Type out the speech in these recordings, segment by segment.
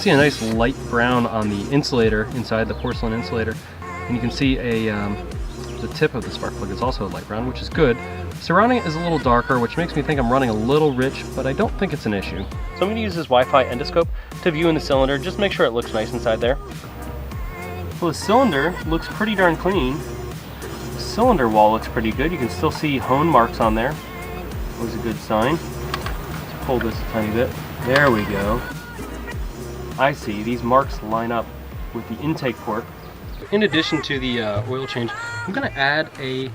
see a nice light brown on the insulator inside, the porcelain insulator, and you can see the tip of the spark plug is also light brown, which is good. Surrounding it is a little darker, which makes me think I'm running a little rich, but I don't think it's an issue. So I'm going to use this Wi-Fi endoscope to view in the cylinder, just make sure it looks nice inside there. Well, the cylinder looks pretty darn clean. The cylinder wall looks pretty good. You can still see hone marks on there. That was a good sign. Let's pull this a tiny bit. There we go. I see, these marks line up with the intake port. In addition to the oil change, I'm going to add a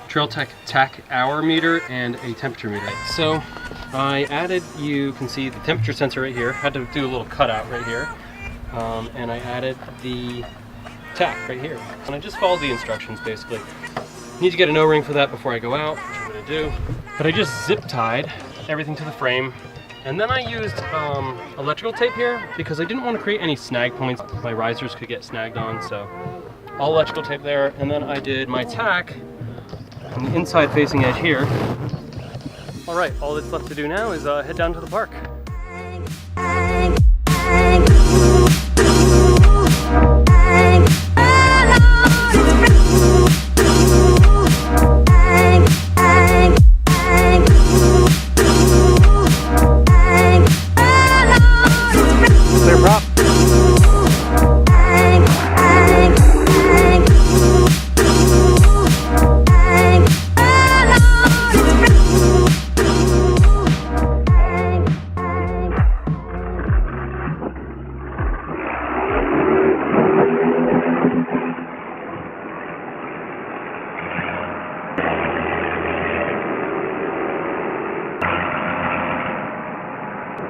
Trailtech tach hour meter and a temperature meter. So I added, you can see the temperature sensor right here. Had to do a little cutout right here. And I added the tach right here. And I just followed the instructions basically. Need to get an O-ring for that before I go out, which I'm going to do. But I just zip tied everything to the frame. And then I used electrical tape here because I didn't want to create any snag points my risers could get snagged on, so all electrical tape there. And then I did my tach on the inside facing edge here. All right, all that's left to do now is head down to the park.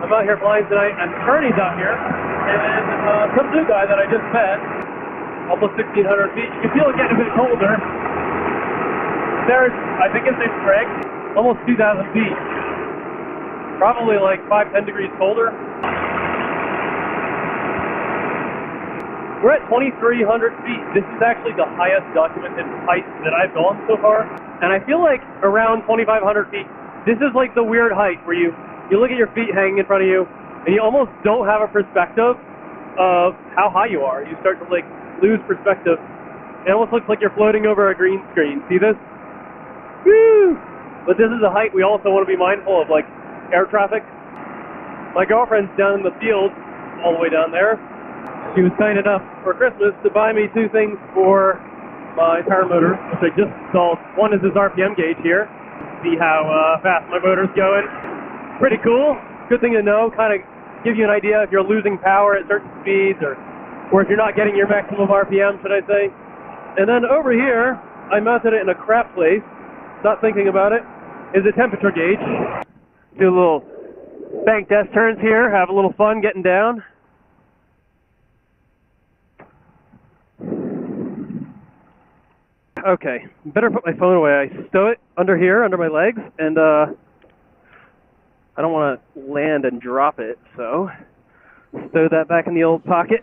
I'm out here flying tonight, and Ernie's out here, and some new guy that I just met, almost 1,600 feet. You can feel it getting a bit colder. There's, I think it's in Greg, almost 2,000 feet. Probably like 5-10 degrees colder. We're at 2,300 feet. This is actually the highest documented height that I've gone so far. And I feel like around 2,500 feet, this is like the weird height where you look at your feet hanging in front of you, and you almost don't have a perspective of how high you are. You start to like lose perspective. It almost looks like you're floating over a green screen. See this? Woo! But this is a height we also want to be mindful of, like air traffic. My girlfriend's down in the field, all the way down there. She was kind enough for Christmas to buy me 2 things for my tire motor, which I just installed. One is this RPM gauge here. See how fast my motor's going. Pretty cool. Good thing to know, kind of give you an idea if you're losing power at certain speeds or if you're not getting your maximum RPM, should I say. And then over here, I mounted it in a crap place, not thinking about it, is a temperature gauge. Do a little bank desk turns here, have a little fun getting down. Okay, better put my phone away. I stow it under here, under my legs, and I don't want to land and drop it, so stow that back in the old pocket.